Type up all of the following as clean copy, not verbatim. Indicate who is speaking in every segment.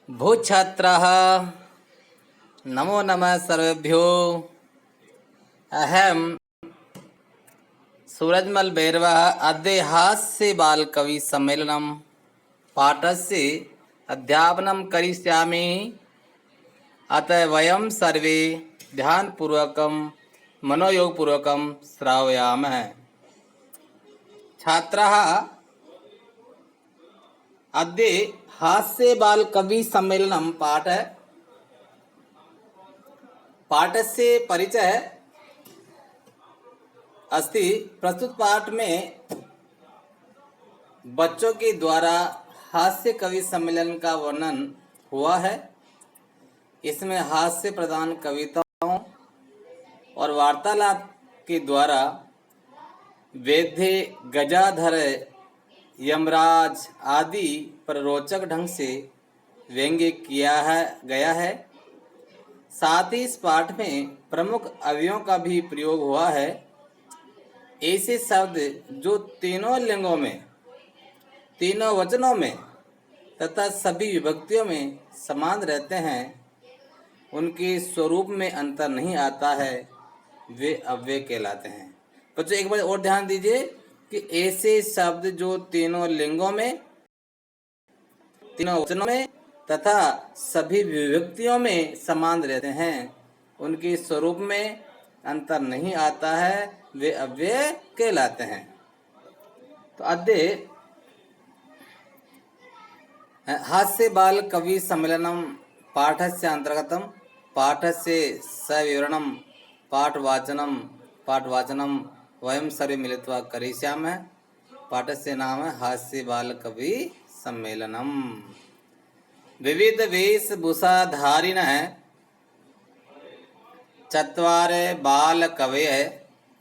Speaker 1: भूछात्राः नमो नमः सर्वेभ्यो। अहम सूरजमल भैरवः अद्य हास्य बालकवि सम्मेलनं पाठस्य अध्यापनं करिष्यामि। अतः वयं सर्वे ध्यानपूर्वकं मनोयोगपूर्वकं श्रावयामः। छात्राः अद्य हास्य बालकवि सम्मेलनं पाठस्य परिचय अस्ति। प्रस्तुत पाठ में बच्चों के द्वारा हास्य कवि सम्मेलन का वर्णन हुआ है। इसमें हास्य प्रधान कविताओं और वार्तालाप के द्वारा वेद्य, गजाधर, यमराज आदि पर रोचक ढंग से व्यंग्य किया गया है। साथ ही इस पाठ में प्रमुख अवयवों का भी प्रयोग हुआ है। ऐसे शब्द जो तीनों लिंगों में, तीनों वचनों में तथा सभी विभक्तियों में समान रहते हैं, उनके स्वरूप में अंतर नहीं आता है, वे अव्यय कहलाते हैं। बच्चों एक बार और ध्यान दीजिए कि ऐसे शब्द जो तीनों लिंगों में, तीनों वचनों में तथा सभी विभक्तियों में समान रहते हैं, उनके स्वरूप में अंतर नहीं आता है, वे अव्यय कहलाते हैं। तो अद्य हास्य बाल कवि सम्मेलनम पाठस्य अंतर्गतम पाठस्य सविवरणम पाठवाचनम वयं सर्वे मिलित्वा करिष्यामः। पाठस्य नाम हास्य बाल कवि सम्मेलनम। विविध वेशभूषाधारिणः चत्वारः बालकवयः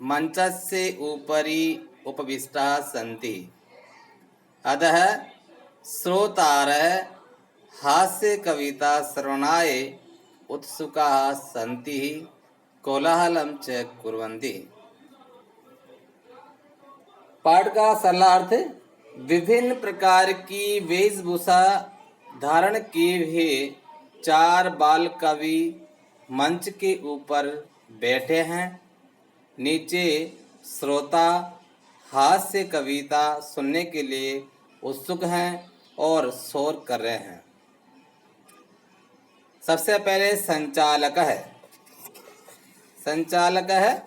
Speaker 1: मंचस्य उपरि उपविष्टाः सन्ति। अतः श्रोतारः हास्य कविता श्रवणाय उत्सुकाः सन्ति, कोलाहलं च कुर्वन्ति। पाठ का सरलार्थ: विभिन्न प्रकार की वेशभूषा धारण किए हुए चार बाल कवि मंच के ऊपर बैठे हैं। नीचे श्रोता हास्य कविता सुनने के लिए उत्सुक हैं और शोर कर रहे हैं। सबसे पहले संचालक है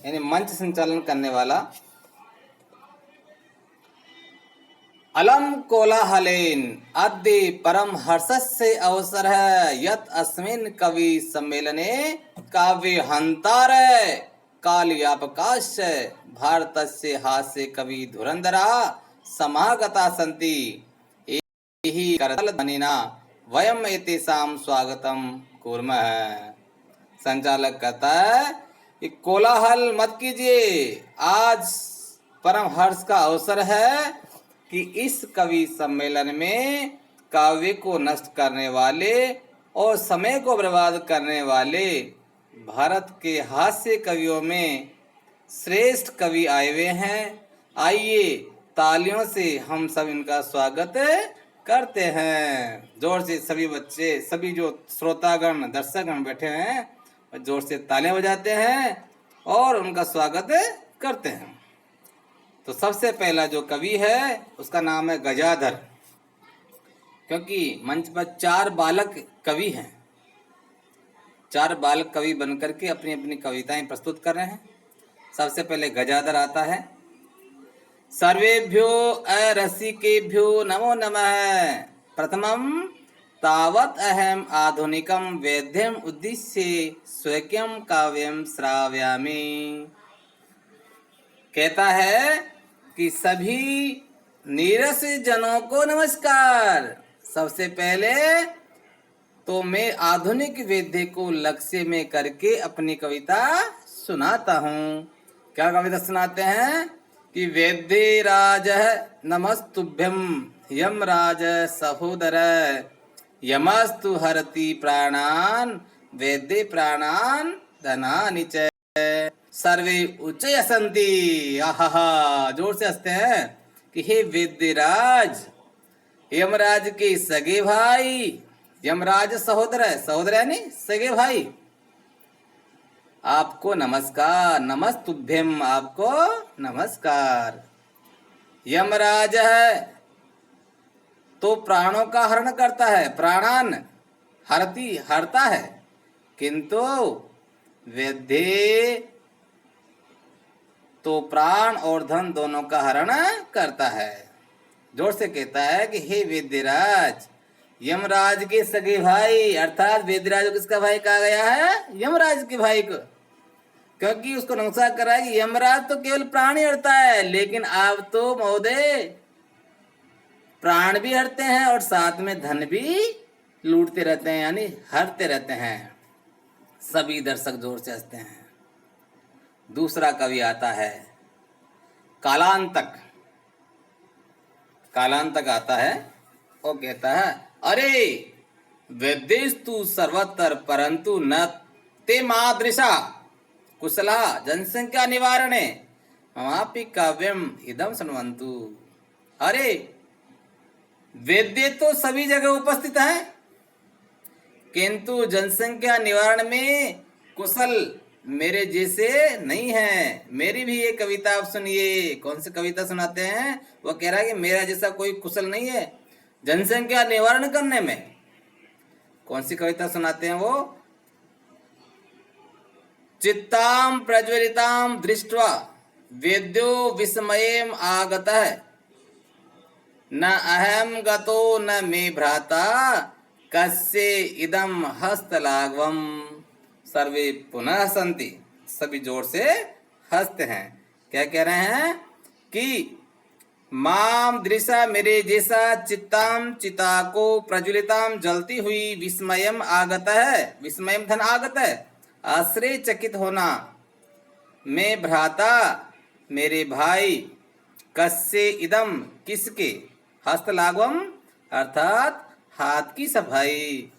Speaker 1: यानी मंच संचालन करने वाला। अलम कोलाहलेन अद्य परम हर्षस्य अवसर है यत् अस्मिन् कवि सम्मेलने काव्य हंतार कालयापकाश्च भारतस्य हास्य कवि धुरंधरा समागता सन्ति। एहि करतालध्वनिना वयम एतेषां स्वागतम कुर्मः। संचालक कहता है कि कोलाहल मत कीजिए, आज परम हर्ष का अवसर है कि इस कवि सम्मेलन में काव्य को नष्ट करने वाले और समय को बर्बाद करने वाले भारत के हास्य कवियों में श्रेष्ठ कवि आए हुए हैं। आइए तालियों से हम सब इनका स्वागत करते हैं। जोर से सभी बच्चे, सभी जो श्रोतागण, दर्शकगण बैठे हैं, जोर से तालियां बजाते हैं और उनका स्वागत करते हैं। तो सबसे पहला जो कवि है उसका नाम है गजाधर, क्योंकि मंच पर चार बालक कवि हैं। चार बालक कवि बनकर के अपनी अपनी कविताएं प्रस्तुत कर रहे हैं। सबसे पहले गजाधर आता है। सर्वेभ्यो अरसिकेभ्यो नमो नमः। प्रथमं तावत् अहम आधुनिकं वेद्यम उद्दिश्य स्वकीयं काव्यं श्रावयामि। कहता है कि सभी नीरस जनों को नमस्कार। सबसे पहले तो मैं आधुनिक वेद्य को लक्ष्य में करके अपनी कविता सुनाता हूँ। क्या कविता सुनाते हैं कि वेद्य राज नमस्तुभ्यं यमराज सहोदर यमस्तु हरति प्राणान वेद्य प्राणान धनानि च सर्वे उच्चय संति। आहा, जोर से हंसते हैं कि हे वेद्यराज, यमराज के सगे भाई, यमराज सहोदर है, सहोदर है नहीं सगे भाई, आपको नमस्कार, नमस्तुभ्यम, आपको नमस्कार। यमराज है तो प्राणों का हरण करता है, प्राणान हरती हरता है, किंतु वैद्य तो प्राण और धन दोनों का हरण करता है। जोर से कहता है कि हे वेद्यराज, यमराज के सगे भाई, अर्थात वेद्यराज को किसका भाई कहा गया है? यमराज के भाई को, क्योंकि उसको नमस्कार करा है कि यमराज तो केवल प्राण ही हरता है, लेकिन आप तो महोदय प्राण भी हरते हैं और साथ में धन भी लूटते रहते हैं, यानी हरते रहते हैं। सभी दर्शक जोर से हंसते हैं। दूसरा कवि आता है कालांतक। कालांतक आता है और कहता है, अरे वेदेस्तु सर्वत्र परंतु न ते मादृशा कुशला जनसंख्या निवारणे ममापि काव्यम इदम सुनवन्तु। अरे वेद्य तो सभी जगह उपस्थित हैं, किंतु जनसंख्या निवारण में कुशल मेरे जैसे नहीं है। मेरी भी ये कविता आप सुनिए। कौन सी कविता सुनाते हैं? वो कह रहा है कि मेरा जैसा कोई कुशल नहीं है जनसंख्या निवारण करने में। कौन सी कविता सुनाते हैं वो? चित्ताम प्रज्वलिताम दृष्ट्वा वेद्यो विस्मयेम आगतः न अहम गतो न मे भ्राता कस्य इदम हस्तलाघवम। सर्वे पुनः हसन्ति। सभी जोर से हंसते हैं। क्या कह रहे हैं कि माम दृशा मेरे जैसा चित्ताम चिता को प्रज्वलिताम जलती हुई विस्मयम आगत है, विस्मयम धन आगत है, आश्चर्यचकित होना, मैं भ्राता मेरे भाई, कस्य इदम किसके, हस्तलाघवम अर्थात हाथ की सफाई।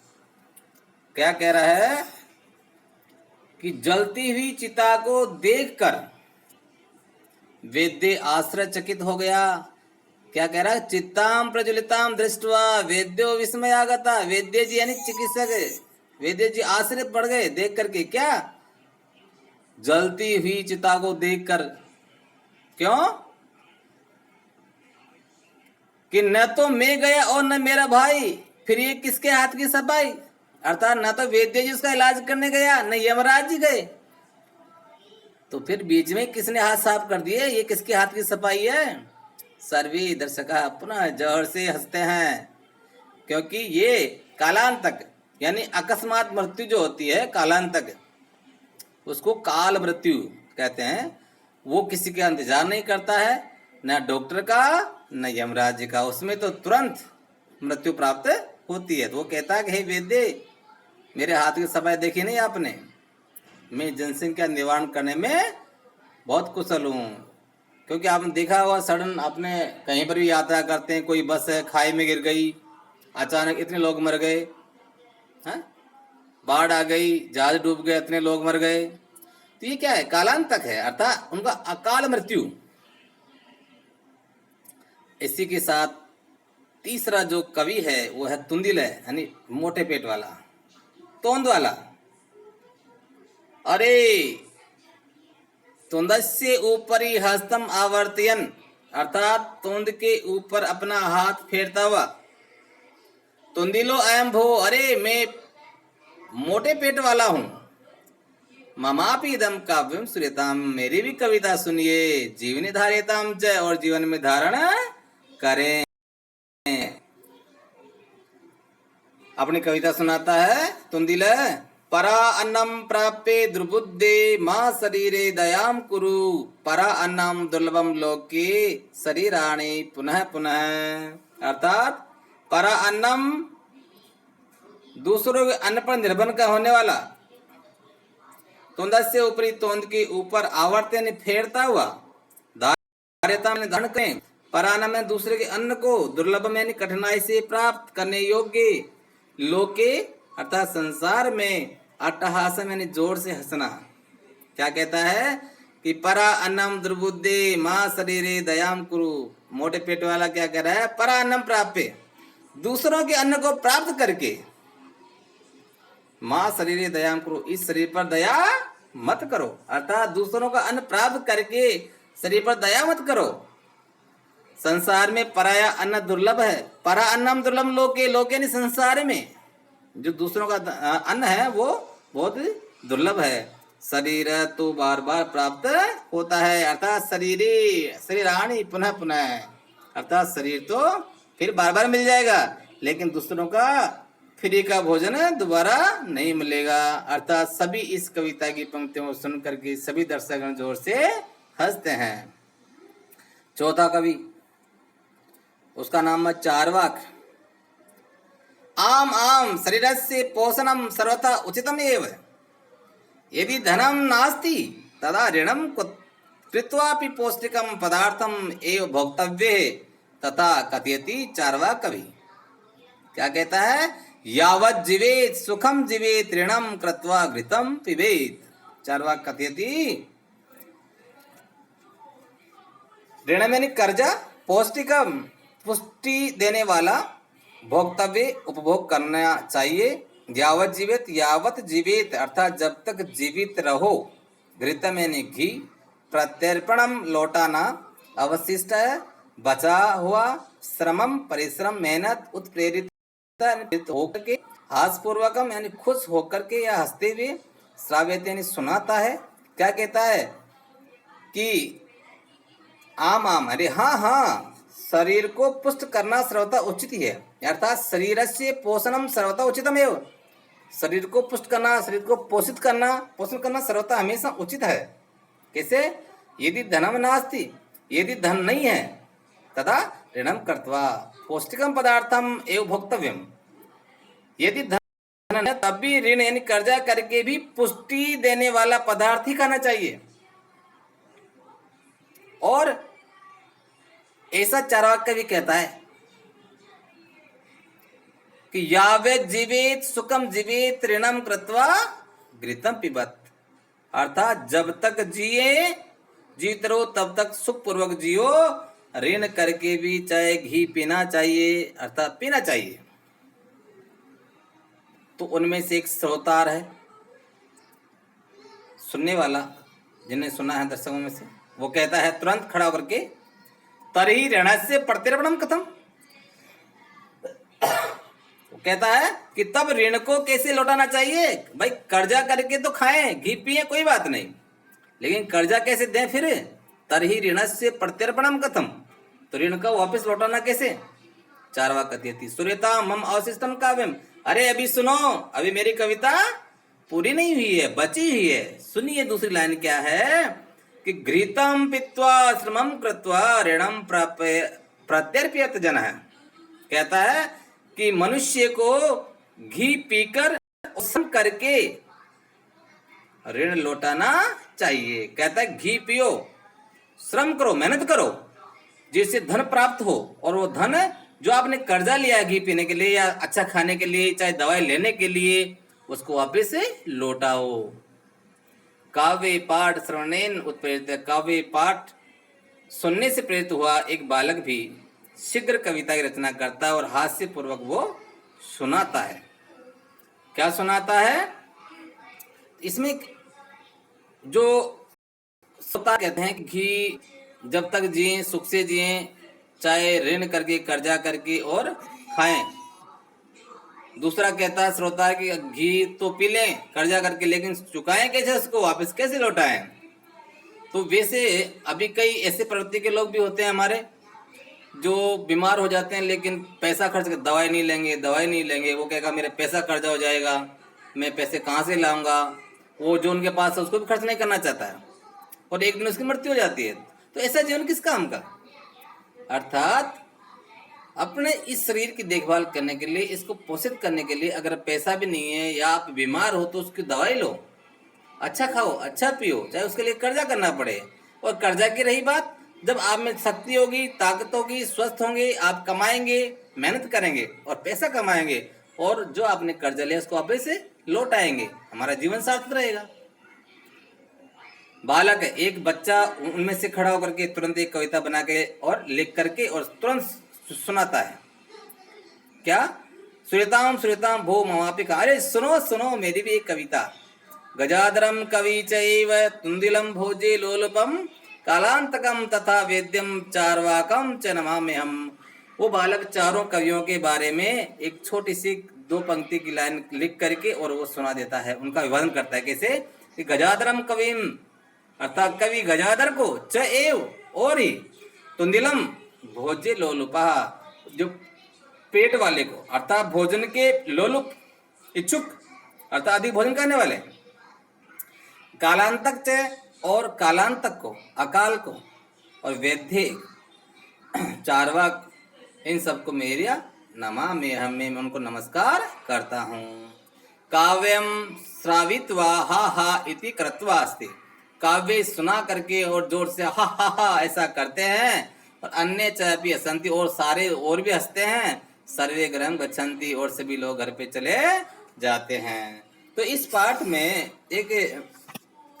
Speaker 1: क्या कह रहा है कि जलती हुई चिता को देखकर वेद्य आश्चर्यचकित हो गया। क्या कह रहा है? चित्ताम प्रज्वलिताम दृष्ट्वा वेद्यो विस्मयागता। वेद्य जी यानी चिकित्सक, वेद्य जी आश्चर्य पड़ गए देख करके। क्या? जलती हुई चिता को देखकर। क्यों? कि न तो मैं गया और न मेरा भाई, फिर ये किसके हाथ की सफाई? अर्थात न तो वेद्य जी उसका इलाज करने गया, न यमराज जी गए, तो फिर बीच में किसने हाथ साफ कर दिए? ये किसके हाथ की सफाई है? सर्वे दर्शक पुनः जोर से हंसते हैं, क्योंकि ये कालांतक यानी अकस्मात मृत्यु जो होती है, कालांतक, उसको काल मृत्यु कहते हैं। वो किसी का इंतजार नहीं करता है, न डॉक्टर का न यमराज जी का। उसमें तो तुरंत मृत्यु प्राप्त होती है। तो वो कहता है कि हे वेद्य, मेरे हाथ की सफाई देखी नहीं आपने? मैं जनसंख्या निवारण करने में बहुत कुशल हूँ। क्योंकि आपने देखा होगा, सडन आपने कहीं पर भी यात्रा करते हैं, कोई बस है खाई में गिर गई, अचानक इतने लोग मर गए, हैं? बाढ़ आ गई, जहाज डूब गए, इतने लोग मर गए। तो ये क्या है? कालांतक है, अर्थात उनका अकाल मृत्यु। इसी के साथ तीसरा जो कवि है वो है तुंदिल है, यानी मोटे पेट वाला, तोंद वाला। अरे तुंदस्य ऊपरी हस्तम आवर्तयन, अर्थात तुंद के ऊपर अपना हाथ फेरता हुआ। तुंदिलो अयम भो, अरे मैं मोटे पेट वाला हूं। ममापि इदम काव्यम सुरेताम, मेरी भी कविता सुनिए। जीवनी धार्यताम च, और जीवन में धारण करें। अपनी कविता सुनाता है तुंदिल। परा अन्नम प्राप्ये दुर्बुद्धे मां शरीरे दयाम कुरु, परा अन्नम दुर्लभम लोके शरीराणि पुनः पुनः। अर्थात परा अन्नम दूसरों के अन्न पर निर्भर का होने वाला, तुंद से ऊपरी तोंद के ऊपर आवर्तन फेरता हुआ, धार्यता में धारण करें, पराना में दूसरे के अन्न को, दुर्लभ में कठिनाई से प्राप्त करने योग्य, लोके अर्थात संसार में, अट्टहास में जोर से हंसना। क्या कहता है कि परा अन्नम दुर्बुद्धे मां शरीरे दयाम कुरु। मोटे पेट वाला क्या कह रहा है? परा अन्नम प्राप्य, दूसरों के अन्न को प्राप्त करके माँ शरीर दया करो, इस शरीर पर दया मत करो। अर्थात दूसरों का अन्न प्राप्त करके शरीर पर दया मत करो। संसार में पराया अन्न दुर्लभ है। परा अन्नम दुर्लभ लोके, लोके नहीं संसार में जो दूसरों का अन्न है वो बहुत दुर्लभ है। शरीर तो बार बार प्राप्त होता है, अर्थात शरीराणी पुनः पुनः, अर्थात शरीर तो फिर बार बार मिल जाएगा, लेकिन दूसरों का फ्री का भोजन दोबारा नहीं मिलेगा। अर्थात सभी इस कविता की पंक्तियों को सुन करके सभी दर्शकगण जोर से हंसते हैं। चौथा कवि, उसका नाम है चार्वाक। आम आम शरीरस्य पोषणम सर्वथा उचितम एव, यदि धनम नास्ति तदा ऋणम कृत्वापि पौष्टिकम पदार्थम एव भोक्तव्ये तथा कथयति चार्वाक कवि। क्या कहता है? यावत् जीवेत सुखम जीवेत ऋणम कृत्वा घृतम पिबेत। चार्वाक कथयति, ऋण में कर्जा, पौष्टिकम पुष्टि देने वाला, भोक्तव्य उपभोग करना चाहिए। यावत जीवित अर्थात जब तक जीवित रहो, घृतम यानी घी, प्रत्यर्पणम लौटाना, अवशिष्ट बचा हुआ, श्रमम परिश्रम मेहनत, उत्प्रेरित होकर के, हास्यपूर्वकम यानी खुश होकर के या हंसते हुए, श्राव्यते यानी सुनाता है। क्या कहता है कि आम आम अरे हाँ हाँ, शरीर को पुष्ट करना सर्वथा उचित ही है, अर्थात शरीर से पोषणम सर्वथा उचितम एव, शरीर को पुष्ट करना, शरीर को पोषित करना, पोषण करना सर्वथा हमेशा उचित है। कैसे? यदि धनम नास्ति, यदि धन नहीं है, तथा ऋणम कृत्वा पौष्टिकम पदार्थम एव भोक्तव्यम, यदि धन है तब भी ऋण यानी कर्जा करके भी पुष्टि देने वाला पदार्थ ही खाना चाहिए। और ऐसा चार्वाक भी कहता है कि यावत् जीवेत सुखम जीवेत ऋणम कृत्वा घृतम पिबत, अर्थात जब तक जीते रहो तब तक सुख पूर्वक जियो, ऋण करके भी चाहे घी पीना चाहिए, अर्थात पीना चाहिए। तो उनमें से एक श्रोतार है, सुनने वाला, जिन्हें सुना है दर्शकों में से, वो कहता है तुरंत खड़ा होकर के, तरी ऋणस्य प्रत्यर्पणम कथम, वो कहता है कि तब ऋण को कैसे लौटाना चाहिए? भाई कर्जा करके तो खाएं, घी पिए, कोई बात नहीं, लेकिन कर्जा कैसे दें फिर? तरही ऋणस्य प्रत्यर्पणम कथम, तो ऋण का वापस लौटाना कैसे? चार्वाक कथयति सूर्यता मम अवशिष्टम काव्यम, अरे अभी सुनो, अभी मेरी कविता पूरी नहीं हुई है, बची हुई है। सुनिए दूसरी लाइन क्या है कि घृतम पित्वा श्रमम कृत्वा ऋणम प्रत्यर्प्यत जनः, कहता है कि मनुष्य को घी पीकर श्रम करके ऋण लौटाना चाहिए। कहता है घी पियो, श्रम करो, मेहनत करो, जिससे धन प्राप्त हो, और वो धन जो आपने कर्जा लिया है घी पीने के लिए या अच्छा खाने के लिए, चाहे दवाई लेने के लिए, उसको वापस से लौटाओ। काव्य पाठ श्रवणेन उत्प्रेरित, काव्य पाठ सुनने से प्रेरित हुआ एक बालक भी शीघ्र कविता की रचना करता है और हास्य पूर्वक वो सुनाता है। क्या सुनाता है? इसमें जो श्रोता कहते हैं कि घी जब तक जिए सुख से जिए, चाहे ऋण करके कर्जा करके और खाएं। दूसरा कहता है श्रोता कि घी तो पी लें कर्जा करके, लेकिन चुकाएं कैसे, उसको वापस कैसे लौटाएं? तो वैसे अभी कई ऐसे प्रवृत्ति के लोग भी होते हैं हमारे, जो बीमार हो जाते हैं लेकिन पैसा खर्च कर दवाई नहीं लेंगे। वो कहेगा मेरे पैसा कर्जा हो जाएगा, मैं पैसे कहाँ से लाऊंगा? वो जो उनके पास है उसको भी खर्च नहीं करना चाहता है, और एक दिन उसकी मृत्यु हो जाती है। तो ऐसा जीवन किस काम का? अर्थात अपने इस शरीर की देखभाल करने के लिए, इसको पोषित करने के लिए अगर पैसा भी नहीं है या आप बीमार हो तो उसकी दवाई लो, अच्छा खाओ, अच्छा पियो, चाहे उसके लिए कर्जा करना पड़े। और कर्जा की रही बात, जब आप में शक्ति होगी, ताकत होगी, स्वस्थ होंगे, आप कमाएंगे, मेहनत करेंगे और पैसा कमाएंगे, और जो आपने कर्जा लिया उसको वापस से लौटाएंगे, हमारा जीवन सार्थक रहेगा। बालक है, एक बच्चा उनमें से खड़ा होकर के तुरंत एक कविता बना के और लिख करके और तुरंत सुनाता है। क्या? श्रूयताम श्रूयताम भो ममापि कहा, अरे सुनो सुनो मेरी भी एक कविता। गजाधरम कवि चैव तुंदिलम भोजे लोलुपम कालांतकम तथा वेद्यम चार्वाकम च नमाम्यहम्। वो बालक चारों कवियों के बारे में एक छोटी सी 2 पंक्ति की लाइन लिख करके और वो सुना देता है, उनका विवरण करता है। कैसे? कि गजाधरम कविम अर्थात कवि गजाधर को, च एव और ही, तुंदिलम भोज्य लोलुपा जो पेट वाले को, अर्थात भोजन के लोलुप इच्छुक अर्थात अधिक भोजन करने वाले, कालांतक च और कालांतक को, अकाल को, और वैद्य चारवाक, इन सबको मेरिया नमा में मैं उनको नमस्कार करता हूँ। काव्यम श्रावित्वा हा हा इति कृत्वा अस्ति। काव्य सुना करके और जोर से हा हा हा ऐसा करते हैं, और अन्य चापी हसंती और सारे और भी हंसते हैं। सर्वे गृहं गच्छन्ति और सभी लोग घर पे चले जाते हैं। तो इस पाठ में एक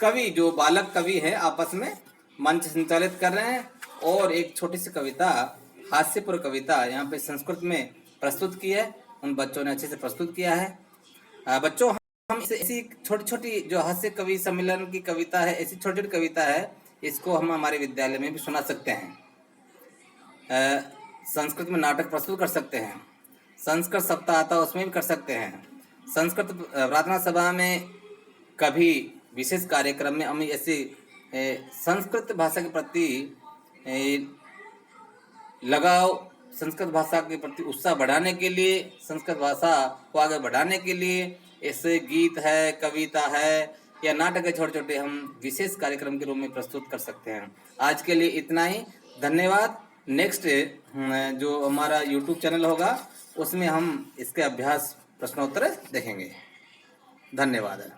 Speaker 1: कवि जो बालक कवि है आपस में मंच संचालित कर रहे हैं, और एक छोटी सी कविता, हास्यपूर्ण कविता यहाँ पे संस्कृत में प्रस्तुत की है। उन बच्चों ने अच्छे से प्रस्तुत किया है। बच्चों, हम ऐसी छोटी छोटी जो हास्य कवि सम्मेलन की कविता है, ऐसी छोटी छोटी कविता है, इसको हम हमारे विद्यालय में भी सुना सकते हैं। संस्कृत में नाटक प्रस्तुत कर सकते हैं, संस्कृत सप्ताह आता है उसमें भी कर सकते हैं, संस्कृत प्रार्थना सभा में कभी विशेष कार्यक्रम में हम ऐसे संस्कृत भाषा के प्रति लगाव, संस्कृत भाषा के प्रति उत्साह बढ़ाने के लिए, संस्कृत भाषा को आगे बढ़ाने के लिए ऐसे गीत है, कविता है या नाटक है, छोटे छोटे हम विशेष कार्यक्रम के रूप में प्रस्तुत कर सकते हैं। आज के लिए इतना ही, धन्यवाद। नेक्स्ट जो हमारा YouTube चैनल होगा उसमें हम इसके अभ्यास प्रश्नोत्तर देखेंगे। धन्यवाद।